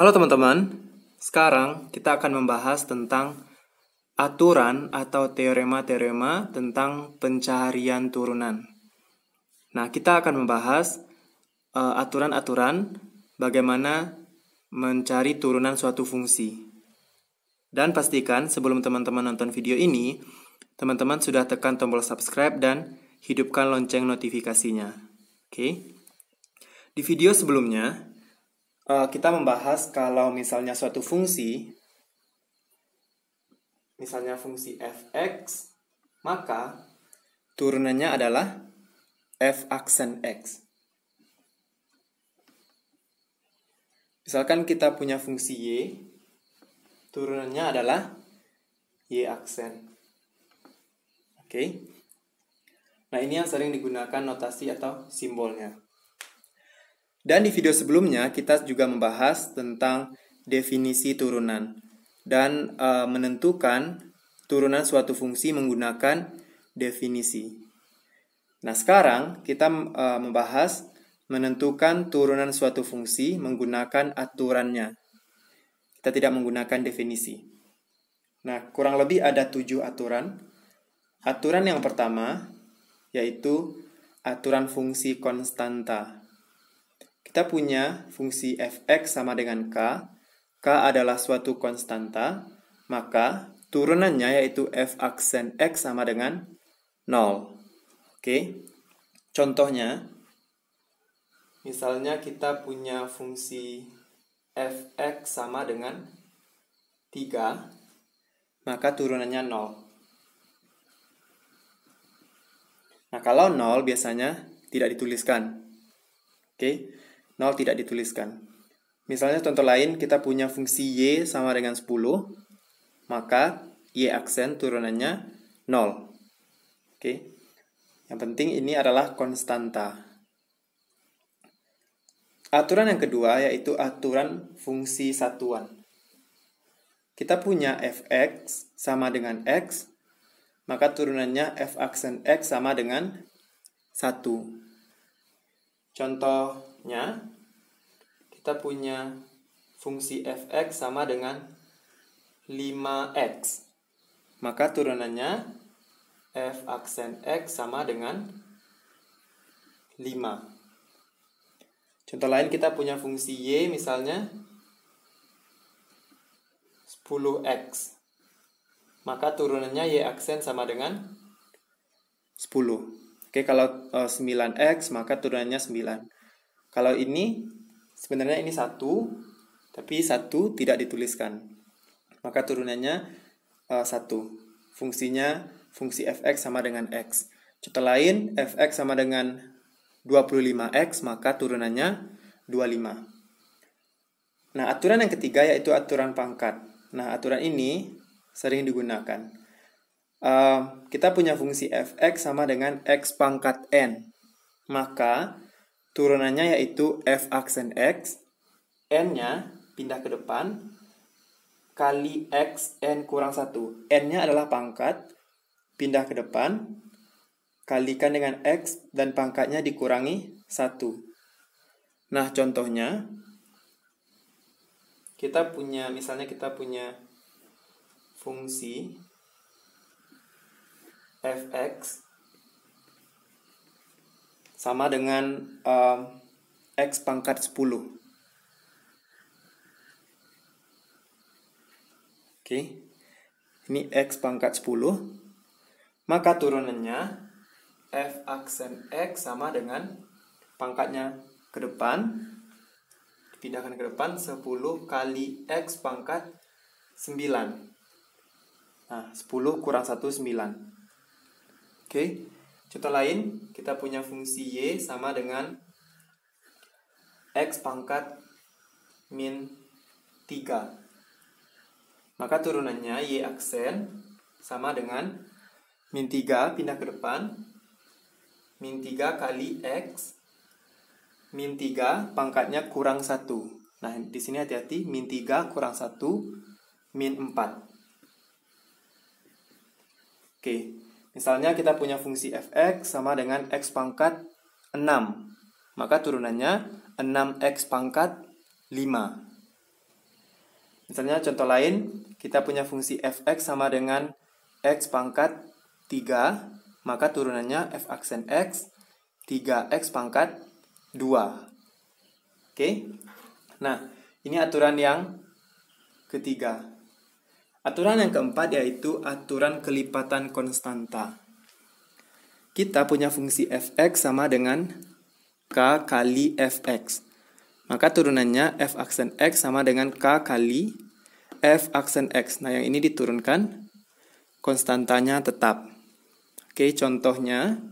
Halo teman-teman, sekarang kita akan membahas tentang aturan atau teorema-teorema tentang pencarian turunan. Nah, kita akan membahas aturan-aturan bagaimana mencari turunan suatu fungsi. Dan pastikan sebelum teman-teman nonton video ini, teman-teman sudah tekan tombol subscribe dan hidupkan lonceng notifikasinya. Oke. Di video sebelumnya, kita membahas kalau misalnya suatu fungsi, misalnya fungsi f(x), maka turunannya adalah f aksen x. Misalkan kita punya fungsi y, turunannya adalah y aksen. Oke. Nah, ini yang sering digunakan notasi atau simbolnya. Dan di video sebelumnya kita juga membahas tentang definisi turunan dan menentukan turunan suatu fungsi menggunakan definisi. Nah, sekarang kita membahas menentukan turunan suatu fungsi menggunakan aturannya. Kita tidak menggunakan definisi. Nah, kurang lebih ada 7 aturan. Aturan yang pertama yaitu aturan fungsi konstanta. Kita punya fungsi f(x) sama dengan k. K adalah suatu konstanta, maka turunannya yaitu f aksen x sama dengan 0. Oke. Contohnya, misalnya kita punya fungsi f(x) sama dengan 3, maka turunannya 0. Nah, kalau 0 biasanya tidak dituliskan. Oke. 0 tidak dituliskan. Misalnya contoh lain, kita punya fungsi y sama dengan 10, maka y aksen turunannya 0. Oke. Yang penting ini adalah konstanta. Aturan yang kedua yaitu aturan fungsi satuan. Kita punya f(x) sama dengan x, maka turunannya f aksen x sama dengan 1. Contohnya, kita punya fungsi f(x) sama dengan 5x. Maka turunannya f aksen x sama dengan 5. Contoh lain, kita punya fungsi y misalnya 10x. Maka turunannya y aksen sama dengan 10. Oke, kalau 9x maka turunannya 9. Kalau ini sebenarnya ini 1, tapi 1 tidak dituliskan. Maka turunannya 1. Fungsinya fungsi f(x) sama dengan x. Contoh lain, f(x) sama dengan 25x, maka turunannya 25. Nah, aturan yang ketiga yaitu aturan pangkat. Nah, aturan ini sering digunakan. Kita punya fungsi f(x) sama dengan x pangkat n. Maka turunannya yaitu f aksen x, n-nya pindah ke depan, kali x n kurang 1. N-nya adalah pangkat, pindah ke depan, kalikan dengan x, dan pangkatnya dikurangi 1. Nah, contohnya, misalnya kita punya fungsi f(x) sama dengan x pangkat 10. Oke. Ini x pangkat 10. Maka turunannya f aksen x sama dengan pangkatnya ke depan, dipindahkan ke depan, 10 kali x pangkat 9. Nah, 10 kurang 1, 9. Oke, contoh lain, kita punya fungsi y sama dengan x pangkat min 3. Maka turunannya y aksen sama dengan min 3, pindah ke depan, min 3 kali x, min 3 pangkatnya kurang 1. Nah, di sini hati-hati, min 3 kurang 1, min 4. Oke. Misalnya kita punya fungsi f(x) sama dengan x pangkat 6. Maka turunannya 6x pangkat 5. Misalnya contoh lain, kita punya fungsi fx sama dengan x pangkat 3, maka turunannya f aksen x 3x pangkat 2. Oke. Nah, ini aturan yang ketiga. Aturan yang keempat yaitu aturan kelipatan konstanta. Kita punya fungsi fx sama dengan k kali fx. Maka turunannya f aksen x sama dengan k kali f aksen x. Nah, yang ini diturunkan, konstantanya tetap. Oke, contohnya,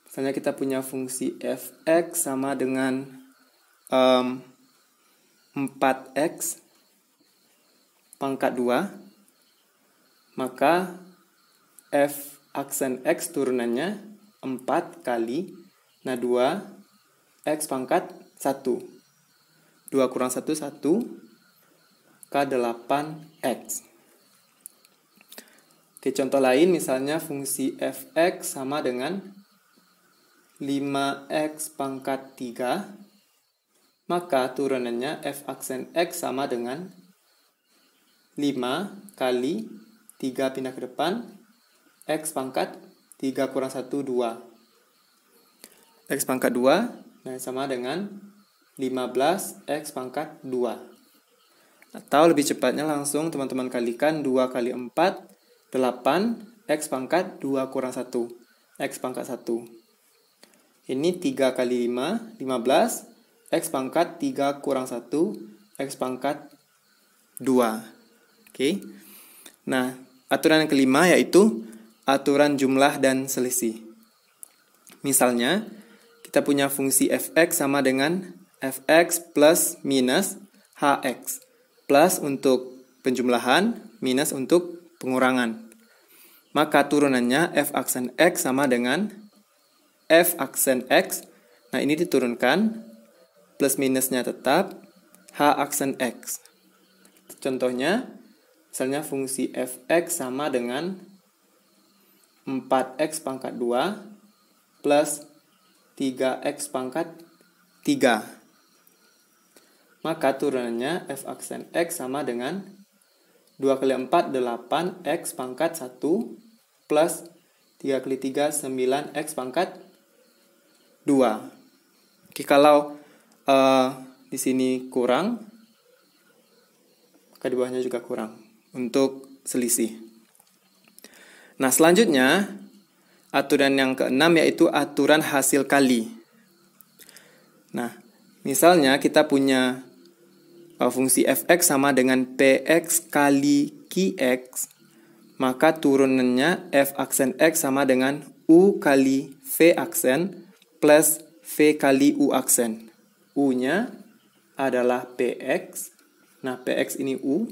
misalnya kita punya fungsi fx sama dengan 4x pangkat 2, maka f aksen x turunannya 4 kali, 2x pangkat 1. 2 kurang 1, 1. K8x. Oke, contoh lain misalnya fungsi fx sama dengan 5x pangkat 3, maka turunannya f aksen x sama dengan 5 kali 3 pindah ke depan, x pangkat 3 kurang 1, 2. X pangkat 2, nah sama dengan 15x pangkat 2. Atau lebih cepatnya langsung teman-teman kalikan 2 kali 4, 8, x pangkat 2 kurang 1, x pangkat 1. Ini 3 kali 5, 15, x pangkat 3 kurang 1, x pangkat 2. Oke. Nah, aturan yang kelima yaitu aturan jumlah dan selisih. Misalnya, kita punya fungsi fx sama dengan fx plus minus hx. Plus untuk penjumlahan, minus untuk pengurangan. Maka turunannya f aksen x sama dengan f aksen x. Nah, ini diturunkan, plus minusnya tetap, h aksen x. Contohnya, misalnya fungsi fx sama dengan 4x pangkat 2 plus 3x pangkat 3. Maka turunannya f aksen x sama dengan 2 kali 4, 8x pangkat 1 plus 3 kali 3, 9x pangkat 2. Oke, kalau di sini kurang, maka di bawahnya juga kurang untuk selisih. Nah, selanjutnya aturan yang keenam yaitu aturan hasil kali. Nah, misalnya kita punya fungsi fx sama dengan px kali qx, maka turunannya f aksen x sama dengan u kali v aksen plus v kali u aksen. U-nya adalah px, nah px ini u,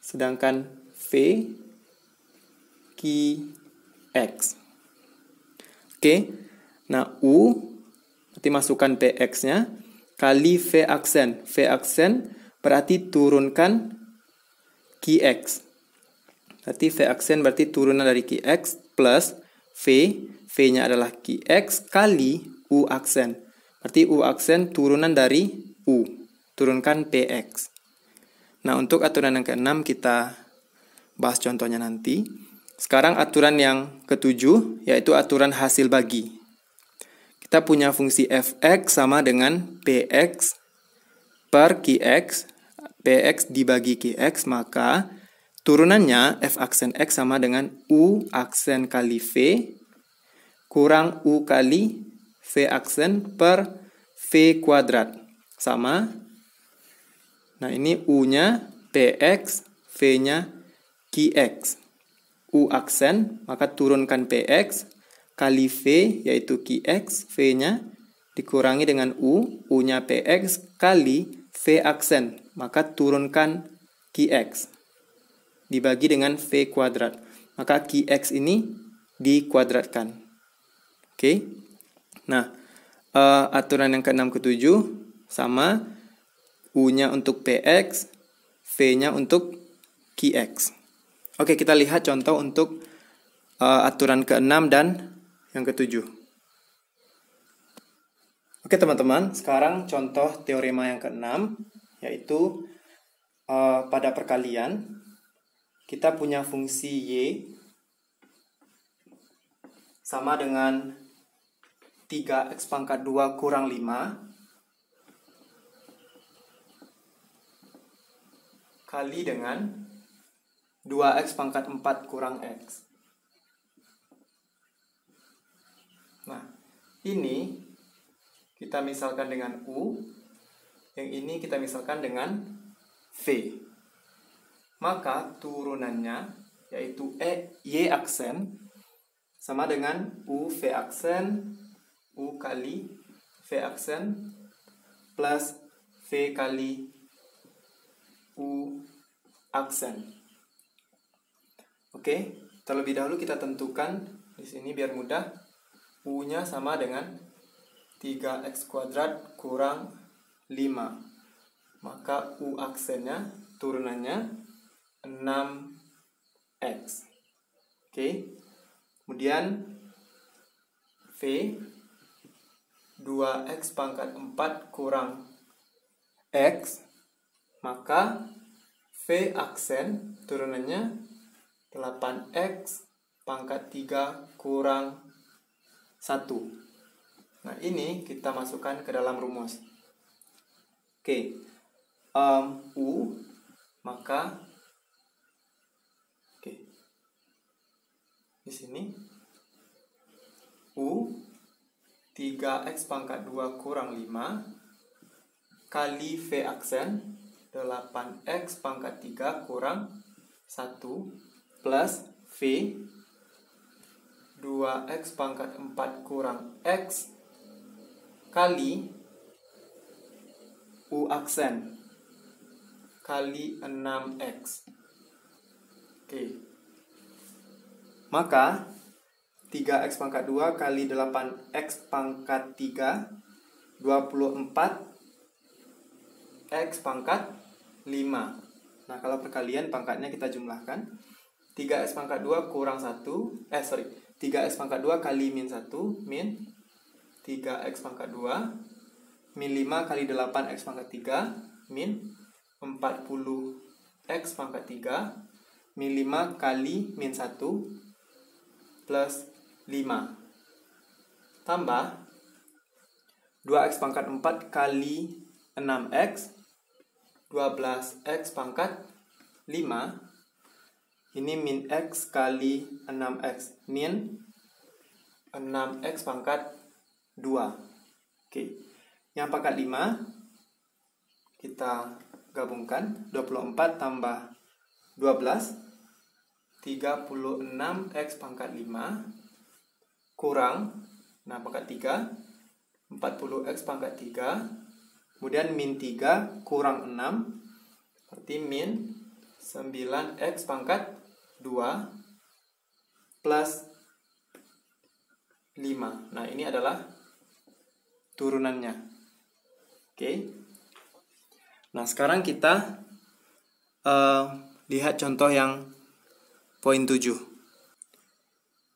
sedangkan v qx. Oke, nah u berarti masukkan px-nya kali v aksen. V aksen berarti turunkan qx. Berarti v aksen berarti turunan dari qx plus v. V-nya adalah qx kali u aksen. Berarti u aksen turunan dari u. Turunkan px. Nah, untuk aturan yang keenam kita bahas contohnya nanti. Sekarang aturan yang ketujuh yaitu aturan hasil bagi. Kita punya fungsi fx sama dengan px per qx, px dibagi qx, maka turunannya f aksen x sama dengan u aksen kali v kurang u kali v aksen per v kuadrat. Sama. Nah, ini u-nya px, v-nya qx. U aksen, maka turunkan px, kali v yaitu qx, v-nya dikurangi dengan u, u-nya px kali v aksen, maka turunkan qx dibagi dengan v kuadrat, maka qx ini dikuadratkan. Oke. Nah, aturan yang ke-6 ke-7 sama, u-nya untuk px, v-nya untuk qx. Oke, kita lihat contoh untuk aturan ke-6 dan yang ke-7. Oke teman-teman, sekarang contoh teorema yang ke-6, yaitu pada perkalian, kita punya fungsi Y sama dengan 3x pangkat 2 kurang 5 kali dengan 2x pangkat 4 kurang x. Nah, ini kita misalkan dengan U, yang ini kita misalkan dengan V. Maka turunannya, yaitu Y aksen, sama dengan U V aksen, U kali V aksen, plus V kali U aksen. Oke, terlebih dahulu kita tentukan di sini biar mudah. U-nya sama dengan 3x kuadrat kurang 5. Maka U aksennya turunannya 6x. Oke. Kemudian V 2x pangkat 4 kurang x, maka V aksen turunannya 8x pangkat 3 kurang 1. Nah, ini kita masukkan ke dalam rumus. Oke. U, maka di sini U 3x pangkat 2 kurang 5 kali V aksen 8x pangkat 3 kurang 1 plus V 2x pangkat 4 kurang x kali U aksen kali 6x. Oke. Maka 3x pangkat 2 kali 8x pangkat 3 24x pangkat 5. Nah, kalau perkalian pangkatnya kita jumlahkan. 3x pangkat 2 kurang 1, 3x pangkat 2 kali min 1, min 3x pangkat 2, min 5 kali 8x pangkat 3, min 40x pangkat 3, min 5 kali min 1, plus 5. Tambah 2x pangkat 4 kali 6x, 12x pangkat 5. Ini min x kali 6x, min 6x pangkat 2. Oke. Yang pangkat 5 kita gabungkan, 24 tambah 12, 36x pangkat 5 kurang, nah pangkat 3, 40x pangkat 3, kemudian min 3 kurang 6, berarti min 9x pangkat 2 plus 5. Nah, ini adalah turunannya. Oke. Nah, sekarang kita lihat contoh yang poin 7.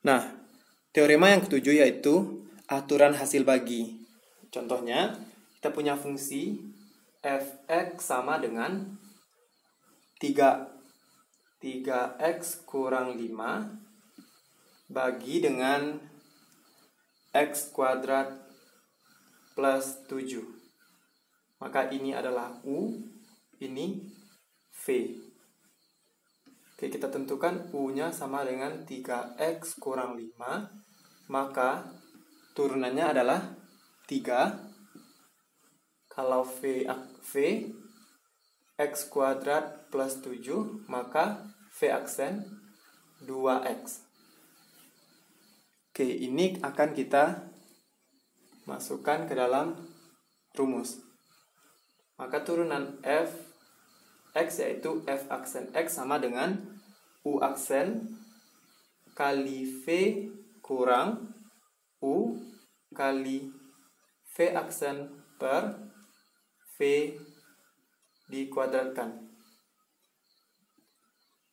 Nah, teorema yang ketujuh yaitu aturan hasil bagi. Contohnya, kita punya fungsi f(x) sama dengan 3x kurang 5 bagi dengan x kuadrat plus 7. Maka ini adalah U, ini V. Oke, kita tentukan U-nya sama dengan 3x kurang 5, maka turunannya adalah 3. Kalau V x kuadrat plus 7, maka V aksen 2x. Oke, ini akan kita masukkan ke dalam rumus. Maka turunan f x yaitu f aksen x sama dengan U aksen kali V kurang U kali V aksen per V dikuadratkan.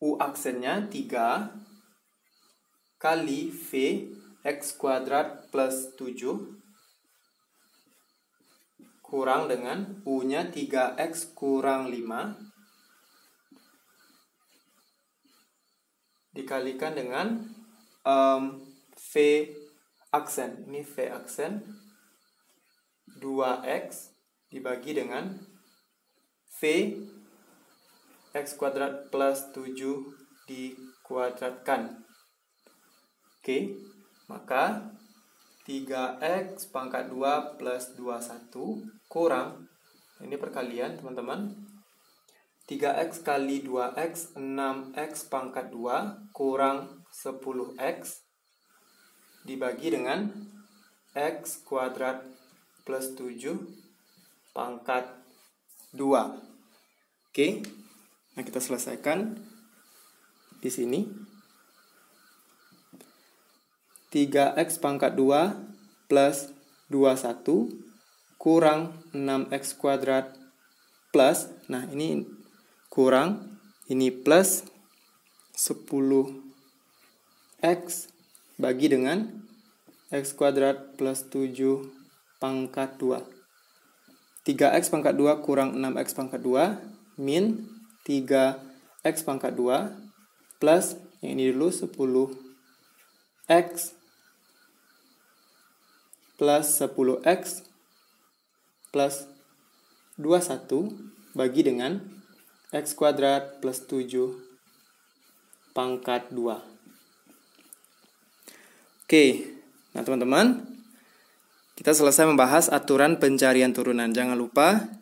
U aksennya 3 kali V x kuadrat plus 7 kurang dengan U-nya 3x kurang 5 dikalikan dengan V aksen. Ini V aksen 2x dibagi dengan V x kuadrat plus 7 dikuadratkan. Oke, maka 3x pangkat 2 plus 21 kurang, ini perkalian teman-teman, 3x kali 2x 6x pangkat 2 kurang 10x dibagi dengan x kuadrat plus 7 pangkat 2. Oke, nah kita selesaikan di sini. 3x pangkat 2 plus 21 kurang 6x kuadrat plus, nah ini kurang, ini plus 10x bagi dengan x kuadrat plus 7 pangkat 2. 3x pangkat 2 kurang 6x pangkat 2 min 3x pangkat 2 plus, yang ini dulu 10x plus 10x plus 21 bagi dengan x kuadrat plus 7 pangkat 2. Oke, nah teman-teman, kita selesai membahas aturan pencarian turunan. Jangan lupa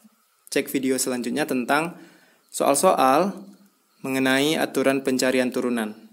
cek video selanjutnya tentang soal-soal mengenai aturan pencarian turunan.